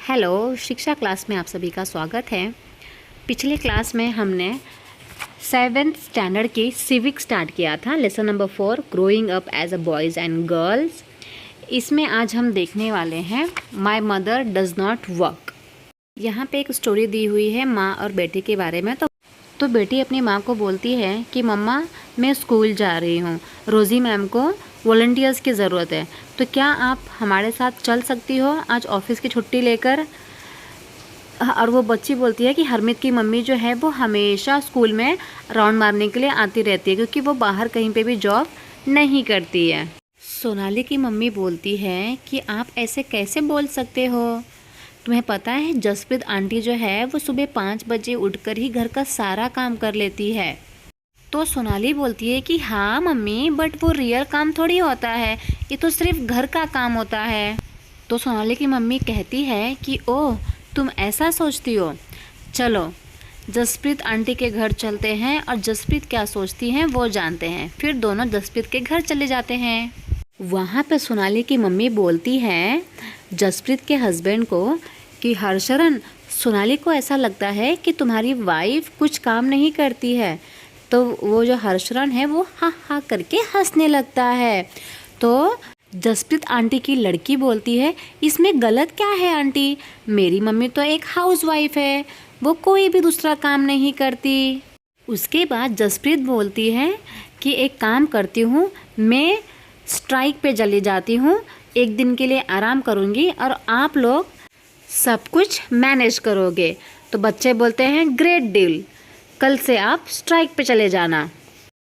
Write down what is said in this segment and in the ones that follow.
Hello, शिक्षा class में आप सभी का स्वागत है। पिछले क्लास में हमने 7th स्टैंडर्ड की सिविक स्टार्ट किया था, lesson number 4 growing up as a boys and girls. इसमें आज हम देखने वाले हैं my mother does not work. यहाँ पे एक स्टोरी दी हुई है माँ और बेटे के बारे में। तो बेटी अपनी माँ को बोलती है कि मम्मा मैं स्कूल जा रही हूँ, रोज़ी मैम को वॉलंटियर्स की ज़रूरत है, तो क्या आप हमारे साथ चल सकती हो आज ऑफिस की छुट्टी लेकर। और वो बच्ची बोलती है कि हरमित की मम्मी जो है वो हमेशा स्कूल में राउंड मारने के लिए आती रहती है, क्योंकि वो बाहर कहीं पे भी जॉब नहीं करती है। सोनाली की मम्मी बोलती है कि आप ऐसे कैसे बोल सकते हो, तुम्हें पता है जसप्रीत आंटी जो है वो सुबह 5 बजे उठकर ही घर का सारा काम कर लेती है। तो सोनाली बोलती है कि हाँ मम्मी, बट वो रियल काम थोड़ी होता है, ये तो सिर्फ घर का काम होता है। तो सोनाली की मम्मी कहती है कि ओह तुम ऐसा सोचती हो, चलो जसप्रीत आंटी के घर चलते हैं और जसप्रीत क्या सोचती हैं वो जानते हैं। फिर दोनों जसप्रीत के घर चले जाते हैं। वहाँ पे सोनाली की मम्मी बोलती है जसप्रीत के हस्बैंड को कि हर्षरण, सोनाली को ऐसा लगता है कि तुम्हारी वाइफ कुछ काम नहीं करती है। तो वो जो हर्षरण है वो हा हा करके हंसने लगता है। तो जसप्रीत आंटी की लड़की बोलती है इसमें गलत क्या है आंटी, मेरी मम्मी तो एक हाउसवाइफ है, वो कोई भी दूसरा काम नहीं करती। उसके बाद जसप्रीत बोलती है कि एक काम करती हूँ, मैं स्ट्राइक पे चली जाती हूँ, एक दिन के लिए आराम करूँगी और आप लोग सब कुछ मैनेज करोगे। तो बच्चे बोलते हैं ग्रेट डील, कल से आप स्ट्राइक पे चले जाना।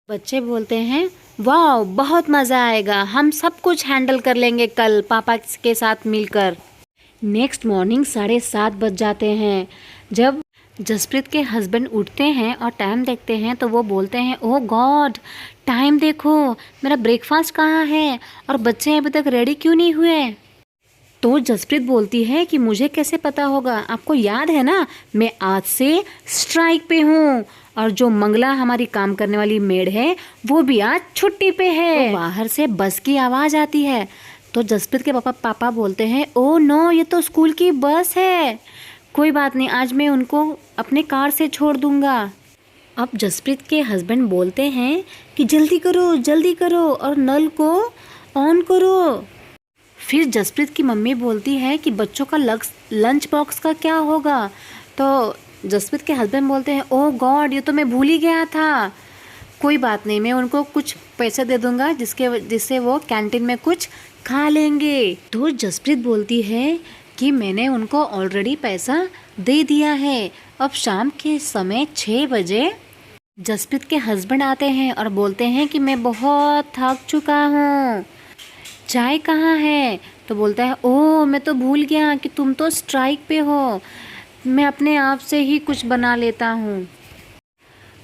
बच्चे बोलते हैं वाह बहुत मज़ा आएगा, हम सब कुछ हैंडल कर लेंगे कल पापा के साथ मिलकर। नेक्स्ट मॉर्निंग 7:30 बज जाते हैं। जब जसप्रीत के हस्बैंड उठते हैं और टाइम देखते हैं तो वो बोलते हैं ओह गॉड, टाइम देखो, मेरा ब्रेकफास्ट कहाँ है और बच्चे अभी तक रेडी क्यों नहीं हुए। तो जसप्रीत बोलती है कि मुझे कैसे पता होगा, आपको याद है ना मैं आज से स्ट्राइक पे हूँ और जो मंगला हमारी काम करने वाली मेड है वो भी आज छुट्टी पे है। तो बाहर से बस की आवाज़ आती है। तो जसप्रीत के पापा बोलते हैं ओ नो, ये तो स्कूल की बस है, कोई बात नहीं, आज मैं उनको अपने कार से छोड़ दूंगा। अब जसप्रीत के हस्बैंड बोलते हैं कि जल्दी करो और नल को ऑन करो। फिर जसप्रीत की मम्मी बोलती है कि बच्चों का लंच बॉक्स का क्या होगा। तो जसप्रीत के हस्बैंड बोलते हैं ओह गॉड, ये तो मैं भूल ही गया था, कोई बात नहीं, मैं उनको कुछ पैसे दे दूंगा जिससे वो कैंटीन में कुछ खा लेंगे। तो जसप्रीत बोलती है कि मैंने उनको ऑलरेडी पैसा दे दिया है। अब शाम के समय 6 बजे जसप्रीत के हस्बैंड आते हैं और बोलते हैं कि मैं बहुत थक चुका हूँ, चाय कहाँ है। तो बोलता है ओह मैं तो भूल गया कि तुम तो स्ट्राइक पे हो, मैं अपने आप से ही कुछ बना लेता हूँ।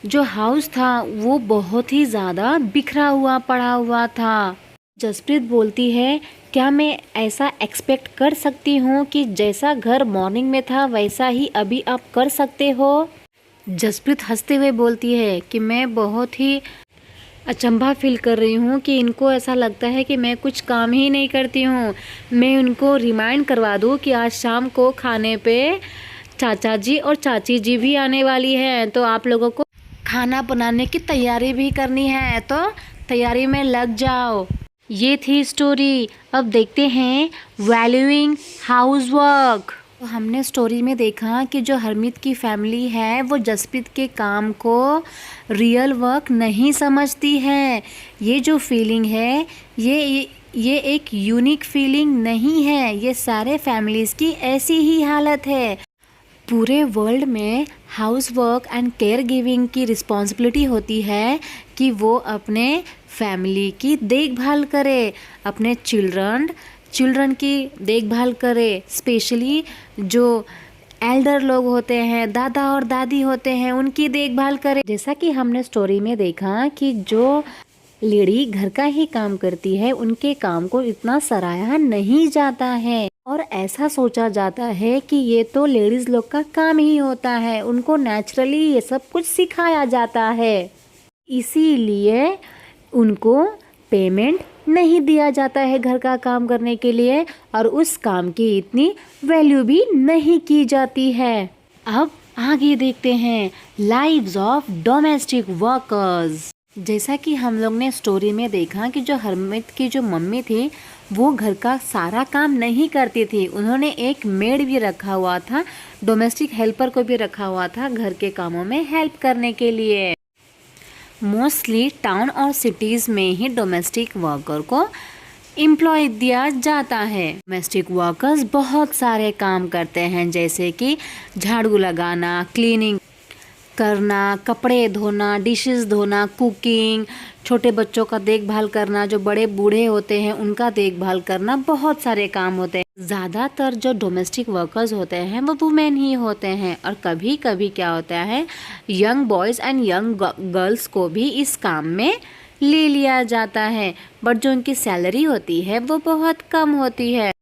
जो हाउस था वो बहुत ही ज़्यादा बिखरा हुआ पड़ा हुआ था। जसप्रीत बोलती है क्या मैं ऐसा एक्सपेक्ट कर सकती हूँ कि जैसा घर मॉर्निंग में था वैसा ही अभी आप कर सकते हो। जसप्रीत हंसते हुए बोलती है कि मैं बहुत ही अचंभा फील कर रही हूँ कि इनको ऐसा लगता है कि मैं कुछ काम ही नहीं करती हूँ। मैं उनको रिमाइंड करवा दूँ कि आज शाम को खाने पे चाचा जी और चाची जी भी आने वाली हैं, तो आप लोगों को खाना बनाने की तैयारी भी करनी है, तो तैयारी में लग जाओ। ये थी स्टोरी। अब देखते हैं वैल्यूइंग हाउसवर्क। तो हमने स्टोरी में देखा कि जो हरमीत की फैमिली है वो जसप्रीत के काम को रियल वर्क नहीं समझती है। ये जो फीलिंग है ये एक यूनिक फीलिंग नहीं है, ये सारे फैमिलीज़ की ऐसी ही हालत है। पूरे वर्ल्ड में house work and care giving की रिस्पॉन्सिबिलिटी होती है कि वो अपने फैमिली की देखभाल करे, अपने चिल्ड्रन की देखभाल करे, स्पेशली जो एल्डर लोग होते हैं, दादा और दादी होते हैं, उनकी देखभाल करे। जैसा कि हमने स्टोरी में देखा कि जो लेडी घर का ही काम करती है उनके काम को इतना सराहा नहीं जाता है और ऐसा सोचा जाता है कि ये तो लेडीज़ लोग का काम ही होता है, उनको नेचुरली ये सब कुछ सिखाया जाता है, इसीलिए उनको पेमेंट नहीं दिया जाता है घर का काम करने के लिए और उस काम की इतनी वैल्यू भी नहीं की जाती है। अब आगे देखते हैं लाइव्स ऑफ डोमेस्टिक वर्कर्स। जैसा कि हम लोग ने स्टोरी में देखा कि जो हरमित की जो मम्मी थी वो घर का सारा काम नहीं करती थी, उन्होंने एक मेड भी रखा हुआ था, डोमेस्टिक हेल्पर को भी रखा हुआ था घर के कामों में हेल्प करने के लिए। मोस्टली टाउन और सिटीज़ में ही डोमेस्टिक वर्कर को एम्प्लॉय दिया जाता है। डोमेस्टिक वर्कर्स बहुत सारे काम करते हैं, जैसे कि झाड़ू लगाना, क्लीनिंग करना, कपड़े धोना, डिशेस धोना, कुकिंग, छोटे बच्चों का देखभाल करना, जो बड़े बूढ़े होते हैं उनका देखभाल करना, बहुत सारे काम होते हैं। ज़्यादातर जो डोमेस्टिक वर्कर्स होते हैं वो वुमेन ही होते हैं और कभी कभी क्या होता है young boys and young girls को भी इस काम में ले लिया जाता है, बट जो उनकी सैलरी होती है वो बहुत कम होती है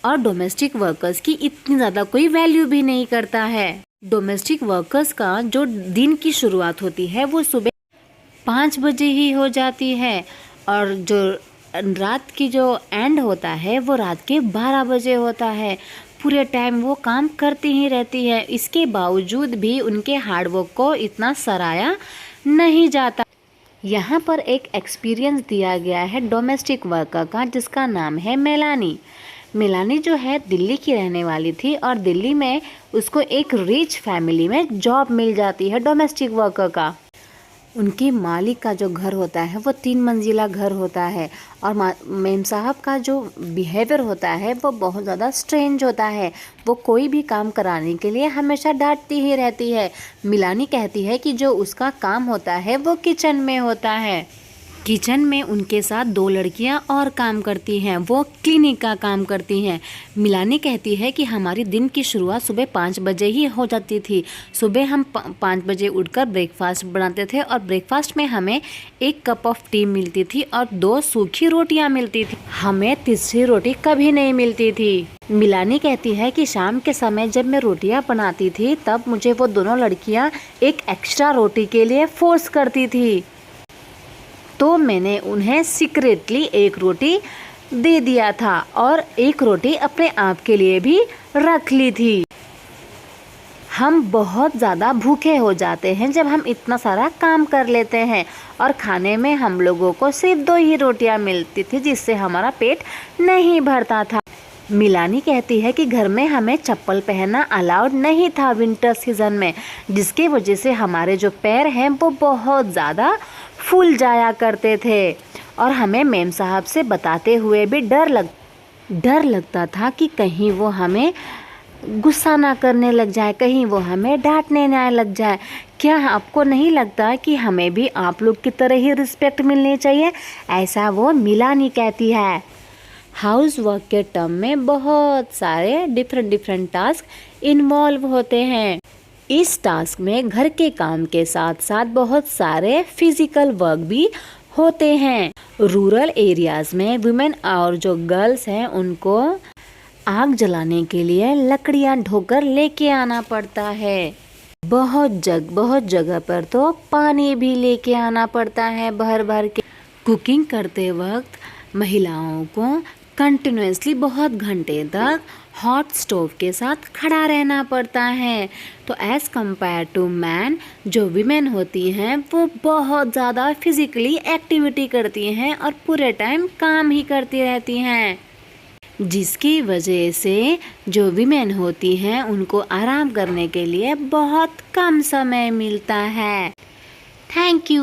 और डोमेस्टिक वर्कर्स की इतनी ज़्यादा कोई वैल्यू भी नहीं करता है। डोमेस्टिक वर्कर्स का जो दिन की शुरुआत होती है वो सुबह 5 बजे ही हो जाती है और जो रात की जो एंड होता है वो रात के 12 बजे होता है। पूरे टाइम वो काम करती ही रहती है, इसके बावजूद भी उनके हार्डवर्क को इतना सराहा नहीं जाता। यहाँ पर एक एक्सपीरियंस दिया गया है डोमेस्टिक वर्कर का जिसका नाम है मेलानी। मेलानी जो है दिल्ली की रहने वाली थी और दिल्ली में उसको एक रिच फैमिली में जॉब मिल जाती है डोमेस्टिक वर्कर का। उनकी मालिक का जो घर होता है वो 3 मंजिला घर होता है और मेम साहब का जो बिहेवियर होता है वो बहुत ज़्यादा स्ट्रेंज होता है। वो कोई भी काम कराने के लिए हमेशा डांटती ही रहती है। मिलानी कहती है कि जो उसका काम होता है वो किचन में होता है। किचन में उनके साथ 2 लड़कियां और काम करती हैं, वो क्लीनिक का काम करती हैं। मिलानी कहती है कि हमारी दिन की शुरुआत सुबह 5 बजे ही हो जाती थी। सुबह हम 5 बजे उठकर ब्रेकफास्ट बनाते थे और ब्रेकफास्ट में हमें 1 कप ऑफ टी मिलती थी और 2 सूखी रोटियां मिलती थी, हमें तीसरी रोटी कभी नहीं मिलती थी। मिलानी कहती है कि शाम के समय जब मैं रोटियां बनाती थी तब मुझे वो दोनों लड़कियां एक एक्स्ट्रा रोटी के लिए फोर्स करती थी, तो मैंने उन्हें सीक्रेटली 1 रोटी दे दिया था और 1 रोटी अपने आप के लिए भी रख ली थी। हम बहुत ज़्यादा भूखे हो जाते हैं जब हम इतना सारा काम कर लेते हैं और खाने में हम लोगों को सिर्फ 2 ही रोटियां मिलती थी जिससे हमारा पेट नहीं भरता था। मिलानी कहती है कि घर में हमें चप्पल पहनना अलाउड नहीं था विंटर सीजन में, जिसकी वजह से हमारे जो पैर हैं वो बहुत ज़्यादा फूल जाया करते थे और हमें मेम साहब से बताते हुए भी डर लगता था कि कहीं वो हमें गुस्सा ना करने लग जाए, कहीं वो हमें डांटने ना लग जाए। क्या आपको नहीं लगता कि हमें भी आप लोग की तरह ही रिस्पेक्ट मिलनी चाहिए? ऐसा वो मिलानी कहती है। हाउस वर्क के टर्म में बहुत सारे डिफरेंट टास्क इन्वॉल्व होते हैं। इस टास्क में घर के काम के साथ साथ बहुत सारे फिजिकल वर्क भी होते हैं। रूरल एरियाज में वुमेन और जो गर्ल्स हैं उनको आग जलाने के लिए लकड़ियां ढोकर लेके आना पड़ता है। बहुत जगह पर तो पानी भी लेके आना पड़ता है भर के। कुकिंग करते वक्त महिलाओं को कंटिन्यूसली बहुत घंटे तक हॉट स्टोव के साथ खड़ा रहना पड़ता है। तो एज़ कंपेयर टू मैन, जो वीमेन होती हैं वो बहुत ज़्यादा फिजिकली एक्टिविटी करती हैं और पूरे टाइम काम ही करती रहती हैं, जिसकी वजह से जो वीमेन होती हैं उनको आराम करने के लिए बहुत कम समय मिलता है। Thank you.